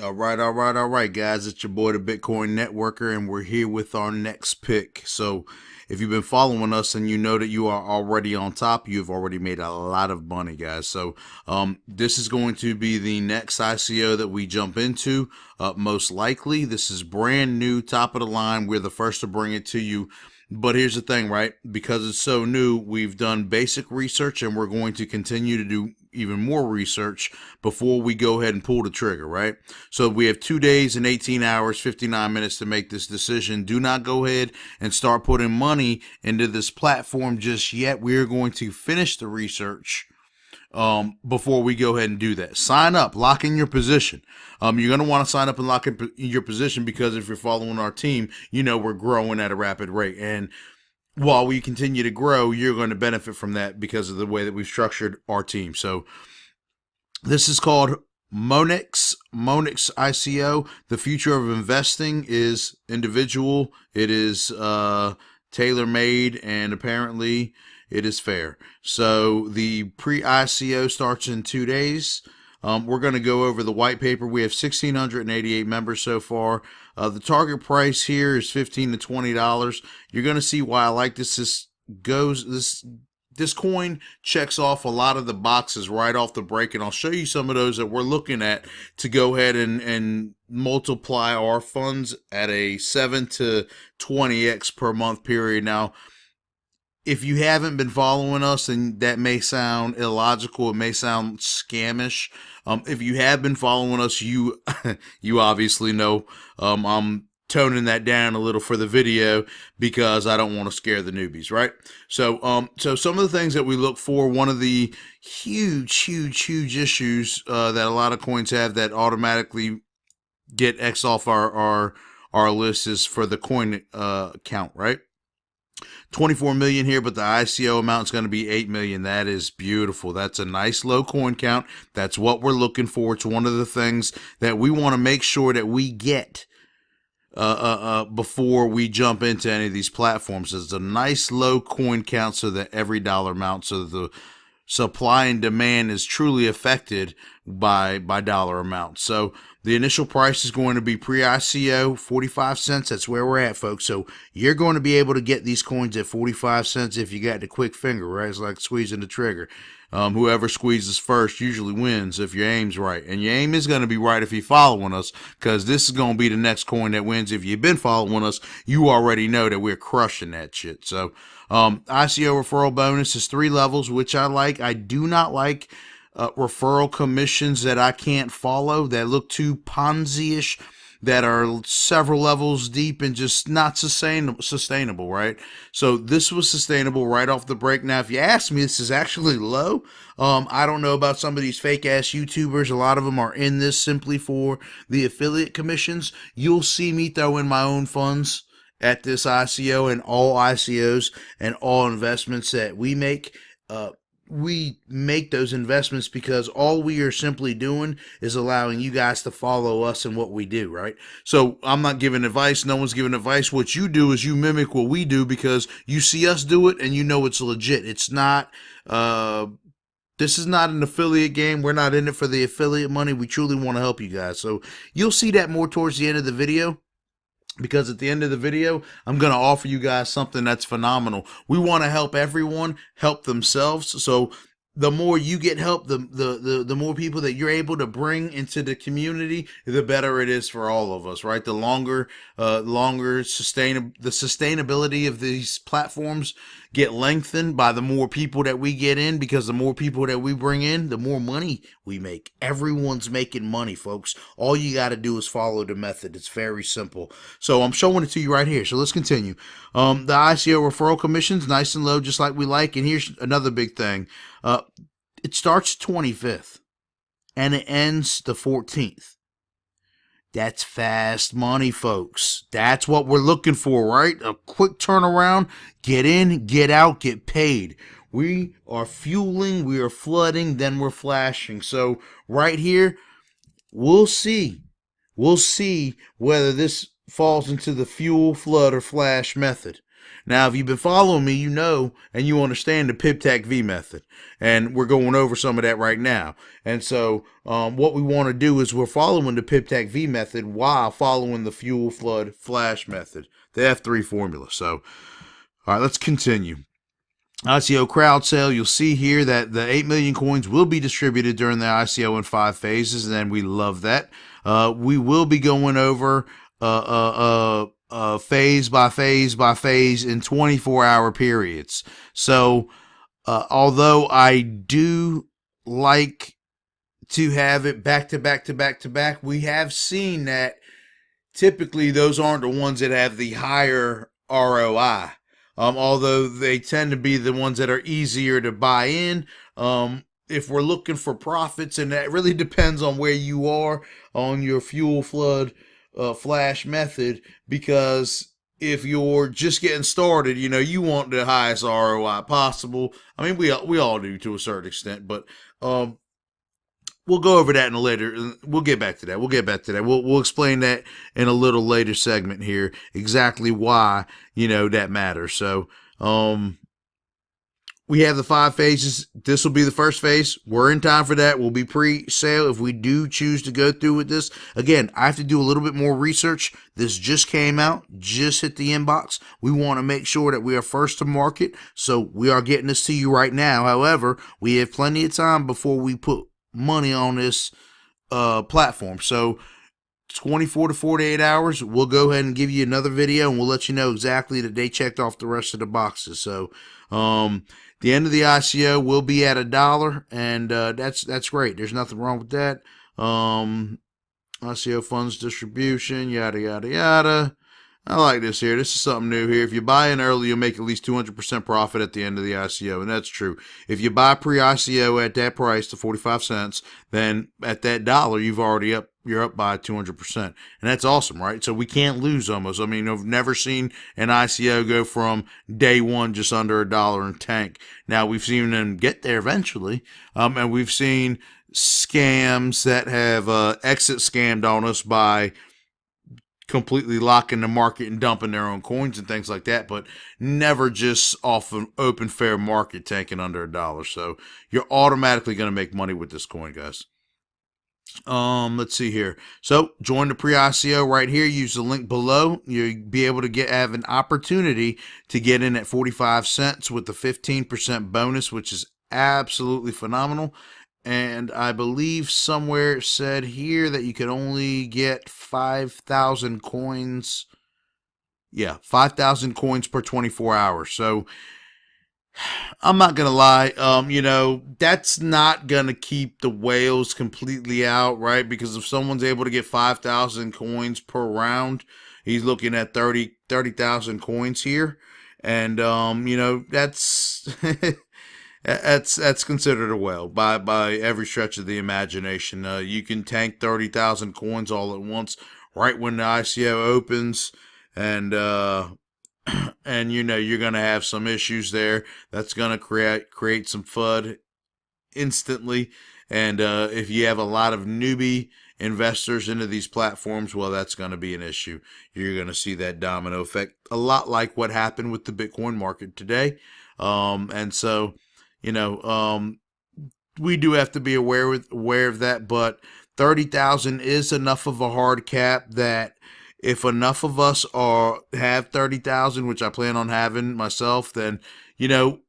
All right, guys. It's your boy, the Bitcoin Networker, and we're here with our next pick. So, if you've been following us and you know that you are already on top, you've already made a lot of money, guys. So, this is going to be the next ICO that we jump into. Most likely, this is brand new, top of the line. We're the first to bring it to you. But here's the thing, right? Because it's so new, we've done basic research and we're going to continue to do even more research before we go ahead and pull the trigger, right? So we have 2 days and 18 hours, 59 minutes to make this decision. Do not go ahead and start putting money into this platform just yet. We're going to finish the research before we go ahead and do that. Sign up, lock in your position. You're going to want to sign up and lock in your position because if you're following our team, you know we're growing at a rapid rate. And while we continue to grow, you're going to benefit from that because of the way that we've structured our team. So this is called Monyx ICO. The future of investing is individual. It is tailor-made, and apparently it is fair. So the pre-ICO starts in 2 days. We're going to go over the white paper. We have 1,688 members so far. The target price here is $15 to $20. You're going to see why I like this. This coin checks off a lot of the boxes right off the break, and I'll show you some of those that we're looking at to go ahead and multiply our funds at a 7 to 20x per month period. Now, if you haven't been following us, and that may sound illogical, it may sound scamish. If you have been following us, you you obviously know I'm toning that down a little for the video because I don't want to scare the newbies, right? So some of the things that we look for, one of the huge issues that a lot of coins have that automatically get X off our list is for the coin count, right? 24 million here, but the ICO amount is going to be 8 million. That is beautiful. That's a nice low coin count. That's what we're looking for. It's one of the things that we want to make sure that we get before we jump into any of these platforms. It's a nice low coin count so that every dollar amount, so that the supply and demand is truly affected by dollar amount. So the initial price is going to be pre-ICO 45 cents. That's where we're at, folks. So you're going to be able to get these coins at 45 cents if you got the quick finger, right? It's like squeezing the trigger. Whoever squeezes first usually wins if your aim's right. And your aim is going to be right if you're following us, because this is going to be the next coin that wins. If you've been following us, you already know that we're crushing that shit. So ICO referral bonus is 3 levels, which I like. I do not like referral commissions that I can't follow, that look too Ponzi-ish, that are several levels deep and just not sustainable, right? So this was sustainable right off the break. Now, if you ask me, this is actually low. I don't know about some of these fake-ass YouTubers. A lot of them are in this simply for the affiliate commissions. You'll see me throw in my own funds at this ICO, and all ICOs and all investments that we make those investments because all we are simply doing is allowing you guys to follow us and what we do, right? So I'm not giving advice. No one's giving advice. What you do is you mimic what we do because you see us do it and you know it's legit. It's not, this is not an affiliate game. We're not in it for the affiliate money. We truly want to help you guys. So you'll see that more towards the end of the video, because at the end of the video, I'm going to offer you guys something that's phenomenal. We want to help everyone help themselves. So the more you get help, the more people that you're able to bring into the community, the better it is for all of us, right? The longer sustainability of these platforms get lengthened by the more people that we get in, because the more people that we bring in, the more money we make. Everyone's making money, folks. All you got to do is follow the method. It's very simple. So I'm showing it to you right here. So let's continue. The ICO referral commission's nice and low, just like we like. And here's another big thing. It starts 25th and it ends the 14th. That's fast money, folks. That's what we're looking for, right? A quick turnaround, get in, get out, get paid. We are fueling, we are flooding, then we're flashing. So right here, we'll see. We'll see whether this falls into the fuel, flood, or flash method. Now, if you've been following me, you know and you understand the PIBTAC-V method, and we're going over some of that right now. And so what we want to do is we're following the PIBTAC-V method while following the fuel flood flash method, the F3 formula. So, all right, let's continue. ICO crowd sale, you'll see here that the 8 million coins will be distributed during the ICO in 5 phases, and we love that. We will be going over phase by phase by phase in 24-hour periods. So although I do like to have it back to back to back to back, we have seen that typically those aren't the ones that have the higher ROI. Although they tend to be the ones that are easier to buy in. If we're looking for profits, and that really depends on where you are on your fuel flood flash method, because if you're just getting started, you want the highest ROI possible. I mean, we all do to a certain extent, but we'll go over that in a later. We'll get back to that. We'll explain that in a little later segment here, exactly why that matters. So we have the 5 phases. This will be the first phase. We're in time for that. We'll be pre-sale if we do choose to go through with this. Again, I have to do a little bit more research. This just came out, just hit the inbox. We want to make sure that we are first to market, so we are getting this to you right now. However, we have plenty of time before we put money on this platform. So 24 to 48 hours, we'll go ahead and give you another video, and we'll let you know exactly that they checked off the rest of the boxes. So the end of the ICO will be at $1, and that's great. There's nothing wrong with that. ICO funds distribution, yada yada yada. I like this here. This is something new here. If you buy in early, you'll make at least 200% profit at the end of the ICO, and that's true. If you buy pre-ICO at that price, to 45 cents, then at that $1, you're up by 200%, and that's awesome, right? So we can't lose almost. I mean, I've never seen an ICO go from day one just under $1 in tank. Now we've seen them get there eventually, and we've seen scams that have exit scammed on us by completely locking the market and dumping their own coins and things like that, but never just off an open fair market tanking under $1. So you're automatically going to make money with this coin, guys. Let's see here. So join the pre-ICO right here. Use the link below. You'll be able to have an opportunity to get in at 45 cents with the 15% bonus, which is absolutely phenomenal. And I believe somewhere it said here that you could only get 5,000 coins. Yeah, 5,000 coins per 24 hours. So I'm not going to lie. That's not going to keep the whales completely out, right? Because if someone's able to get 5,000 coins per round, he's looking at 30,000 coins here. And, that's... That's considered a whale by every stretch of the imagination. You can tank 30,000 coins all at once right when the ICO opens, and you're gonna have some issues there. That's gonna create some FUD instantly, and if you have a lot of newbie investors into these platforms, well, that's going to be an issue. You're going to see that domino effect, a lot like what happened with the Bitcoin market today, and so. We do have to be aware of that, but 30,000 is enough of a hard cap that if enough of us have 30,000, which I plan on having myself, then, we'll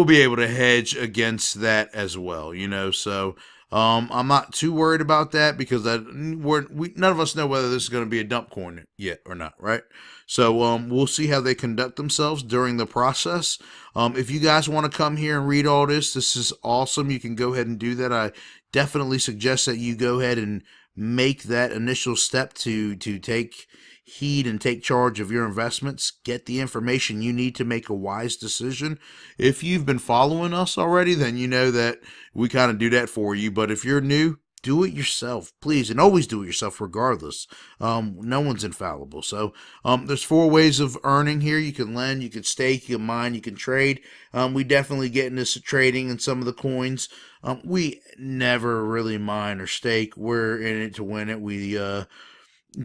be able to hedge against that as well, so I'm not too worried about that because none of us know whether this is going to be a dump coin yet or not, right? So we'll see how they conduct themselves during the process. If you guys want to come here and read all this is awesome. You can go ahead and do that. I definitely suggest that you go ahead and make that initial step to take heed and take charge of your investments. Get the information you need to make a wise decision. If you've been following us already, then you know that we kind of do that for you. But if you're new, do it yourself, please, and always do it yourself regardless. No one's infallible. So there's 4 ways of earning here. You can lend, you can stake, you can mine, you can trade. We definitely get into trading in some of the coins. We never really mine or stake. We're in it to win it.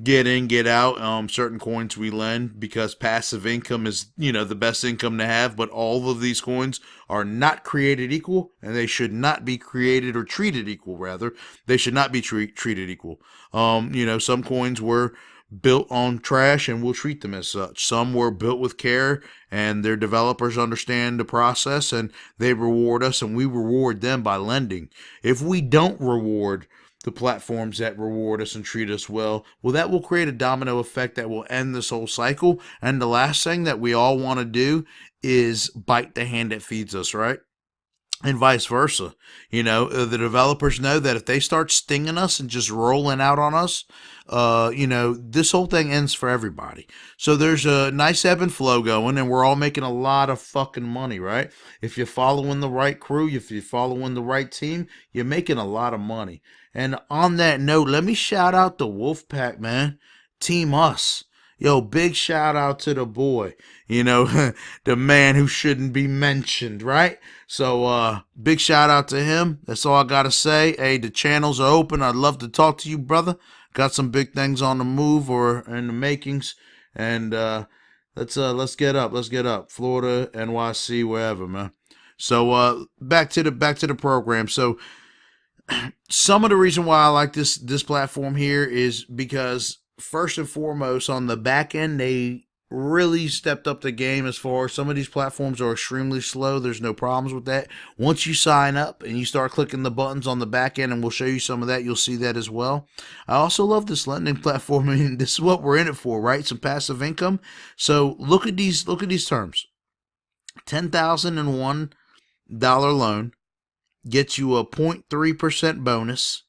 get in, get out. Certain coins we lend because passive income is, the best income to have. But all of these coins are not created equal, and they should not be created or treated equal. Rather, they should not be treated equal. Some coins were built on trash, and we'll treat them as such. Some were built with care, and their developers understand the process, and they reward us, and we reward them by lending. If we don't reward the platforms that reward us and treat us well, that will create a domino effect that will end this whole cycle. And the last thing that we all want to do is bite the hand that feeds us, right? And vice versa. The developers know that if they start stinging us and just rolling out on us, this whole thing ends for everybody. So there's a nice ebb and flow going, and we're all making a lot of fucking money, right? If you're following the right crew, if you're following the right team, you're making a lot of money. And on that note, let me shout out the Wolfpack, man. Team Us. Yo, big shout out to the boy. The man who shouldn't be mentioned, right? So, big shout out to him. That's all I gotta say. Hey, the channels are open. I'd love to talk to you, brother. Got some big things on the move or in the makings. And, let's get up. Let's get up. Florida, NYC, wherever, man. So, back to the program. So, some of the reason why I like this platform here is because first and foremost, on the back end, they really stepped up the game. As far as some of these platforms are extremely slow, there's no problems with that. Once you sign up and you start clicking the buttons on the back end, and we'll show you some of that, you'll see that as well. I also love this lending platform. I mean, this is what we're in it for, right? Some passive income. So look at these terms. $10,001 loan gets you a 0.3% bonus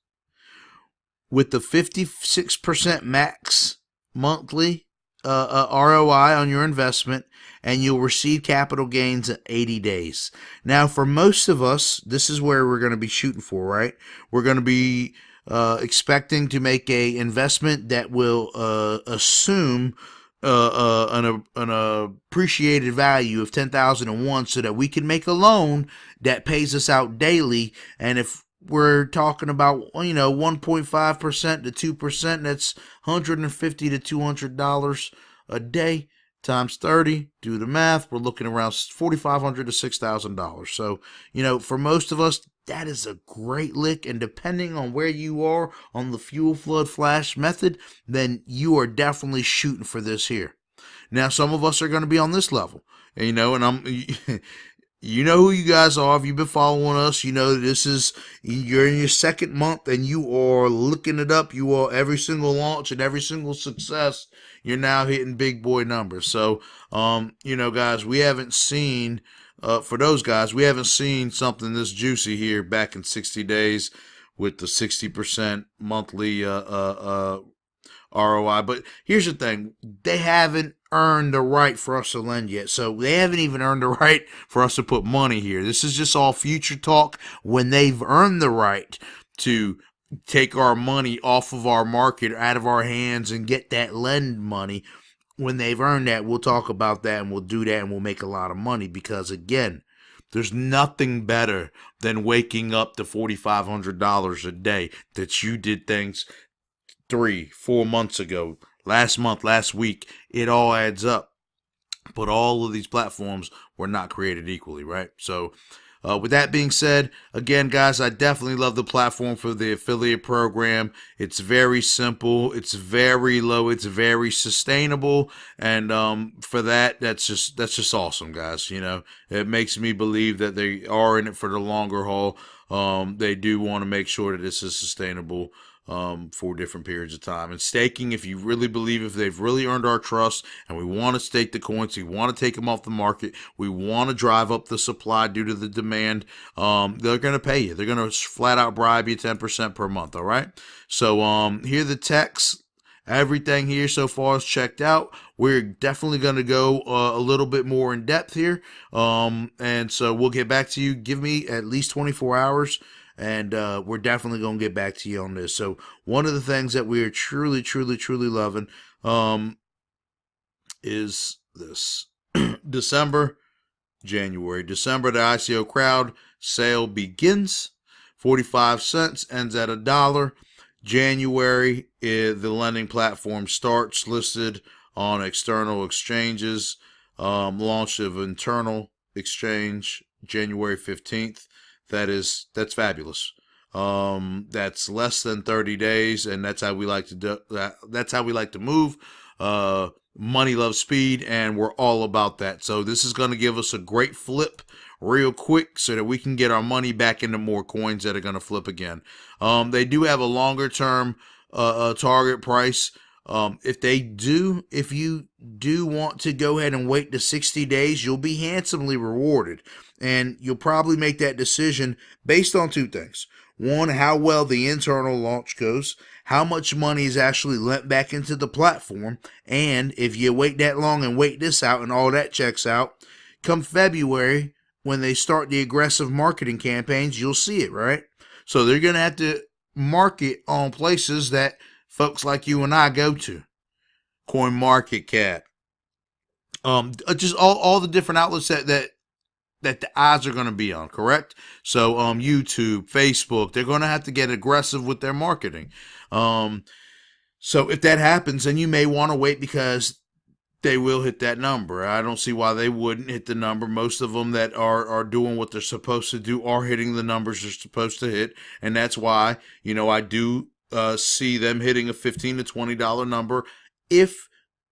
with the 56% max monthly ROI on your investment, and you'll receive capital gains in 80 days. Now, for most of us, this is where we're going to be shooting for, right? We're going to be expecting to make a investment that will assume an appreciated value of 10,001, so that we can make a loan that pays us out daily. And if we're talking about 1.5% to 2%, that's $150 to $200 a day times 30. Do the math. We're looking around $4,500 to $6,000. So for most of us, that is a great lick, and depending on where you are on the fuel flood flash method, then you are definitely shooting for this here. Now, some of us are going to be on this level, and I'm, you know who you guys are. If you've been following us, you're in your second month, and you are looking it up. You are every single launch and every single success. You're now hitting big boy numbers. So, guys, we haven't seen. For those guys, we haven't seen something this juicy here back in 60 days with the 60% monthly ROI. But here's the thing. They haven't earned the right for us to lend yet. So they haven't even earned the right for us to put money here. This is just all future talk. When they've earned the right to take our money off of our market, out of our hands, and get that lend money, when they've earned that, we'll talk about that, and we'll do that, and we'll make a lot of money. Because again, there's nothing better than waking up to $4,500 a day that you did things 3-4 months ago, last month, last week. It all adds up. But all of these platforms were not created equally, right? So with that being said, again, guys, I definitely love the platform for the affiliate program. It's very simple. It's very low. It's very sustainable. And for that, that's just awesome, guys. It makes me believe that they are in it for the longer haul. They do want to make sure that this is sustainable for different periods of time. And staking, if you really believe, if they've really earned our trust, and we want to stake the coins, we want to take them off the market, we want to drive up the supply due to the demand, they're going to pay you. They're going to flat out bribe you 10% per month. All right. So here are the techs. Everything here so far is checked out. We're definitely going to go a little bit more in depth here. And so we'll get back to you. Give me at least 24 hours. And we're definitely going to get back to you on this. So one of the things that we are truly, truly, truly loving is this. December, the ICO crowd sale begins. 45 cents, ends at $1. January, the lending platform starts, listed on external exchanges. Launch of internal exchange January 15th. That's fabulous. That's less than 30 days, and that's how we like to do that. That's how we like to move. Money loves speed, and we're all about that. So this is going to give us a great flip real quick so that we can get our money back into more coins that are going to flip again. They do have a longer term target price. If you do want to go ahead and wait to 60 days, you'll be handsomely rewarded. And you'll probably make that decision based on two things. One, how well the internal launch goes, how much money is actually lent back into the platform, and if you wait that long and wait this out and all that checks out, come February, when they start the aggressive marketing campaigns, you'll see it, right? So they're going to have to market on places that folks like you and I go to. CoinMarketCap. Just all the different outlets that the eyes are going to be on, correct? So YouTube, Facebook, they're going to have to get aggressive with their marketing. So if that happens, then you may want to wait because they will hit that number. I don't see why they wouldn't hit the number. Most of them that are doing what they're supposed to do are hitting the numbers they're supposed to hit, and that's why, I do see them hitting a $15 to $20 number if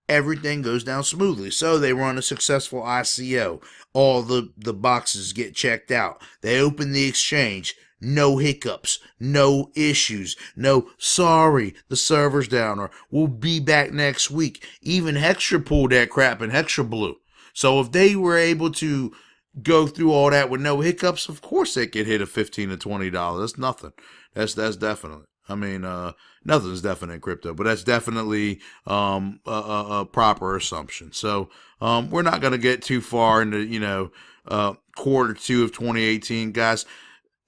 everything goes down smoothly. So they run a successful ICO. All the boxes get checked out. They open the exchange. No hiccups, no issues, no sorry, the server's down, or we'll be back next week. Even Hextra pulled that crap and Hextra blew. So if they were able to go through all that with no hiccups, of course they could hit a $15 to $20. That's nothing. That's definitely. I mean, nothing's definite in crypto, but that's definitely a proper assumption. So we're not going to get too far into quarter two of 2018, guys.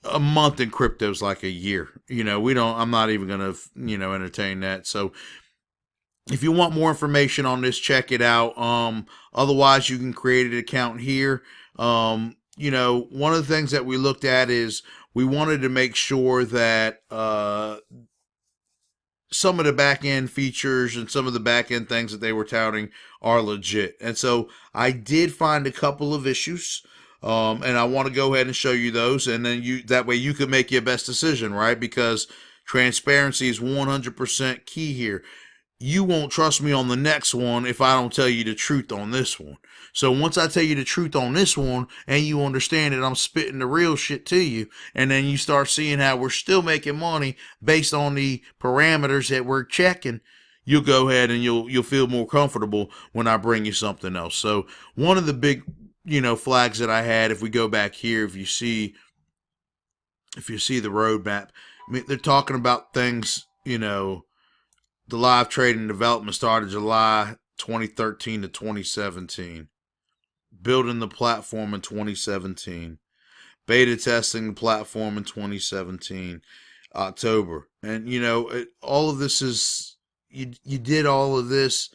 A month in crypto is like a year. I'm not even going to entertain that. So if you want more information on this, check it out. Otherwise, you can create an account here. One of the things that we looked at is we wanted to make sure that some of the back end features and some of the back end things that they were touting are legit. And so I did find a couple of issues. And I want to go ahead and show you those, and then that way you can make your best decision, right? Because transparency is 100% key here. You won't trust me on the next one if I don't tell you the truth on this one. So once I tell you the truth on this one, and you understand that I'm spitting the real shit to you, and then you start seeing how we're still making money based on the parameters that we're checking, you'll go ahead and you'll feel more comfortable when I bring you something else. So one of the big flags that I had, if we go back here, if you see the roadmap, I mean, they're talking about things, the live trading development started July 2013 to 2017, building the platform in 2017, beta testing the platform in 2017, October. And, all of this is, you did all of this.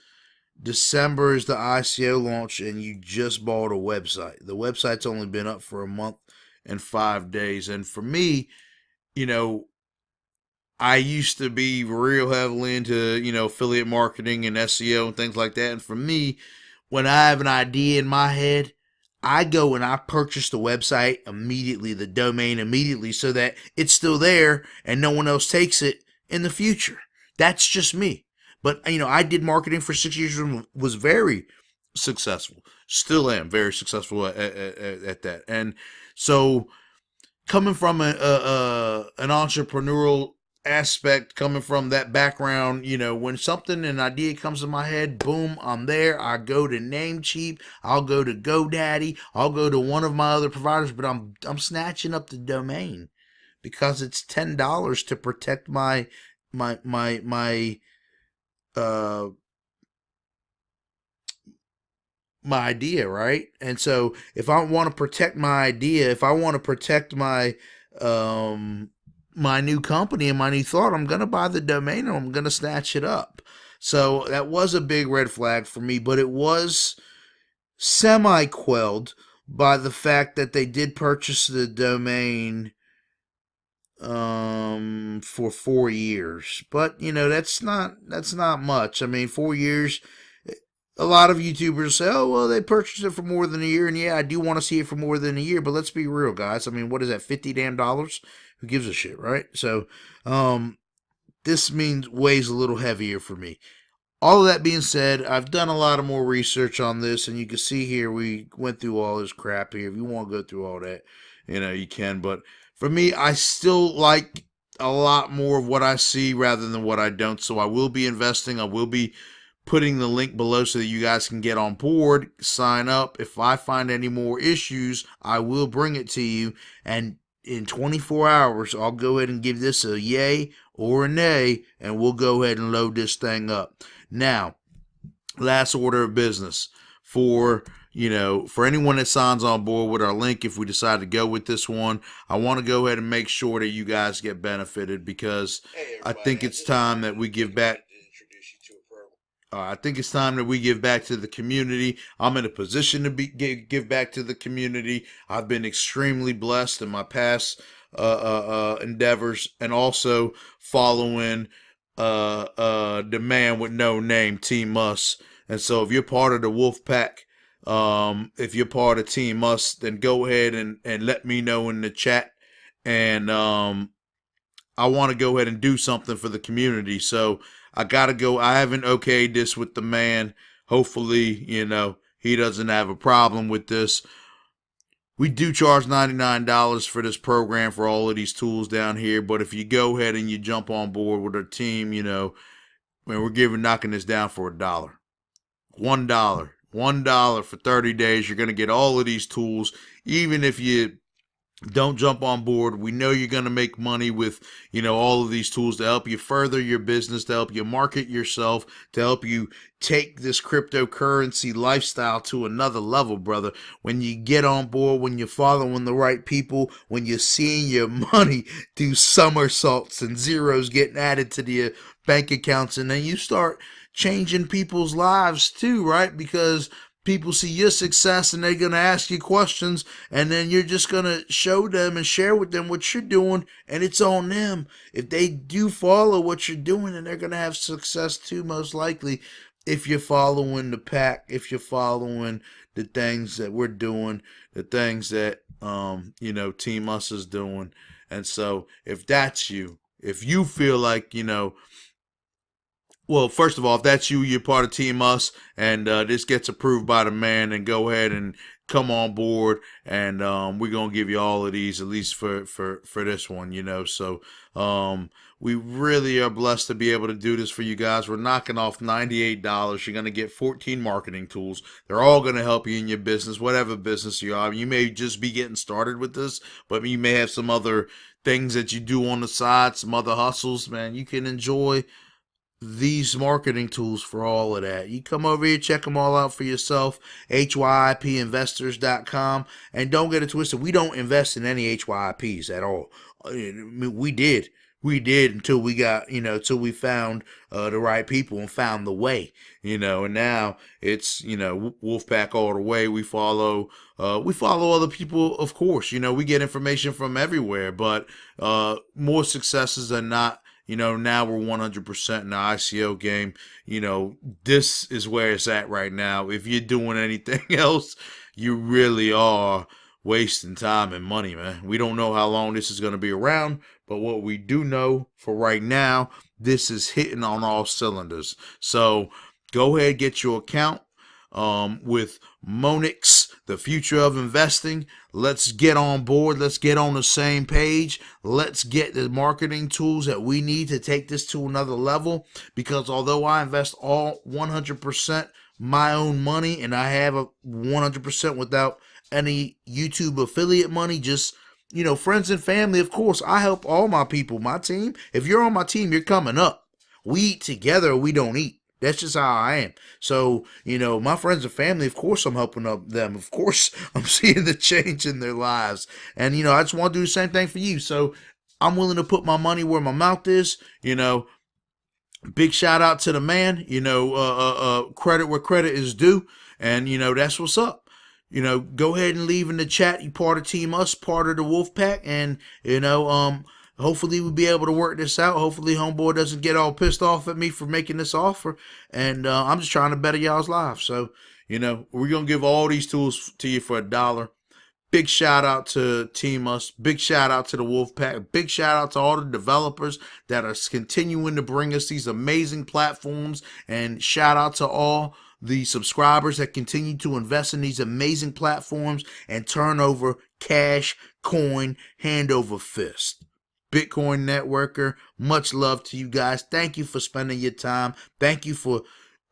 December is the ICO launch, and you just bought a website. The website's only been up for a month and 5 days. And for me, I used to be real heavily into, affiliate marketing and SEO and things like that. And for me, when I have an idea in my head, I go and I purchase the website immediately, the domain immediately, so that it's still there and no one else takes it in the future. That's just me. But, I did marketing for 6 years and was very successful. Still am very successful at that. And so coming from an entrepreneurial aspect, coming from that background, when an idea comes to my head, boom, I'm there. I go to Namecheap. I'll go to GoDaddy. I'll go to one of my other providers, but I'm snatching up the domain because it's $10 to protect my idea, right? And so if I want to protect my idea, if I want to protect my my new company and my new thought, I'm going to buy the domain and I'm going to snatch it up. So that was a big red flag for me, but it was semi-quelled by the fact that they did purchase the domain for 4 years. But you know, that's not much. I mean, 4 years. A lot of YouTubers say, "Oh, well, they purchased it for more than a year," and yeah, I do want to see it for more than a year. But let's be real, guys. I mean, what is that? $50 damn? Who gives a shit, right? So, this means weighs a little heavier for me. All of that being said, I've done a lot of more research on this, and you can see here we went through all this crap here. If you want to go through all that, you know, you can. But for me, I still like a lot more of what I see rather than what I don't. So I will be investing. I will be putting the link below so that you guys can get on board, sign up. If I find any more issues, I will bring it to you. And in 24 hours, I'll go ahead and give this a yay or a nay, and we'll go ahead and load this thing up. Now, last order of business for anyone that signs on board with our link, if we decide to go with this one, I want to go ahead and make sure that you guys get benefited, because I think it's time that we give back. I think it's time that we give back to the community. I'm in a position to give back to the community. I've been extremely blessed in my past endeavors, and also following the man with no name, Team Us. And so if you're part of the Wolf Pack, if you're part of Team Us, then go ahead and let me know in the chat. And I want to go ahead and do something for the community. So I got to go. I haven't okayed this with the man. Hopefully, you know, he doesn't have a problem with this. We do charge $99 for this program for all of these tools down here. But if you go ahead and you jump on board with our team, you know, man, we're knocking this down for $1. $1 for 30 days. You're going to get all of these tools. Even if you don't jump on board, we know you're going to make money with, you know, all of these tools to help you further your business, to help you market yourself, to help you take this cryptocurrency lifestyle to another level, brother. When you get on board, when you're following the right people, when you're seeing your money do somersaults and zeros getting added to the bank accounts, and then you start changing people's lives too, right? Because people see your success and they're going to ask you questions, and then you're just going to show them and share with them what you're doing, and it's on them. If they do follow what you're doing, and they're going to have success too, most likely, if you're following the pack, if you're following the things that we're doing, the things that, you know, Team Us is doing. And so if that's you, if you feel like, you know, well, first of all, if that's you, you're part of Team Us, and this gets approved by the man, then go ahead and come on board, and we're going to give you all of these, at least for this one, you know. So we really are blessed to be able to do this for you guys. We're knocking off $98. You're going to get 14 marketing tools. They're all going to help you in your business, whatever business you are. You may just be getting started with this, but you may have some other things that you do on the side, some other hustles, man. You can enjoy these marketing tools for all of that. You come over here, check them all out for yourself. HYIPinvestors.com. And don't get it twisted, we don't invest in any HYIPs at all. I mean, we did until we got, you know, till we found the right people and found the way, you know. And now it's, you know, Wolfpack all the way. We follow other people, of course. You know, we get information from everywhere, but more successes than not. You know, now we're 100% in the ICO game. You know, this is where it's at right now. If you're doing anything else, you really are wasting time and money, man. We don't know how long this is going to be around, but what we do know for right now, this is hitting on all cylinders. So go ahead, get your account with Monyx, the future of investing. Let's get on board. Let's get on the same page. Let's get the marketing tools that we need to take this to another level, because although I invest all 100% my own money, and I have a 100% without any YouTube affiliate money, just, you know, friends and family, of course, I help all my people, my team. If you're on my team, you're coming up. We eat together, we don't eat. That's just how I am. So, you know, my friends and family, of course I'm helping up them. Of course I'm seeing the change in their lives. And, you know, I just want to do the same thing for you. So I'm willing to put my money where my mouth is. You know, big shout out to the man. You know, credit where credit is due. And, you know, that's what's up. You know, go ahead and leave in the chat. You part of Team Us, part of the Wolf Pack. And, you know, hopefully we'll be able to work this out. Hopefully homeboy doesn't get all pissed off at me for making this offer. And I'm just trying to better y'all's lives. So, we're going to give all these tools to you for $1. Big shout out to Team Us. Big shout out to the Wolfpack. Big shout out to all the developers that are continuing to bring us these amazing platforms. And shout out to all the subscribers that continue to invest in these amazing platforms and turn over cash, coin, hand over fist. Bitcoin Networker, much love to you guys. Thank you for spending your time. Thank you for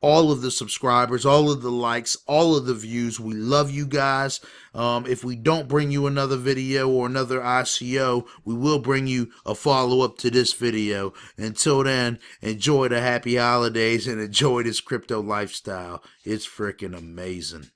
all of the subscribers, all of the likes, all of the views. We love you guys. If we don't bring you another video or another ICO, we will bring you a follow-up to this video. Until then, enjoy the happy holidays and enjoy this crypto lifestyle. It's freaking amazing.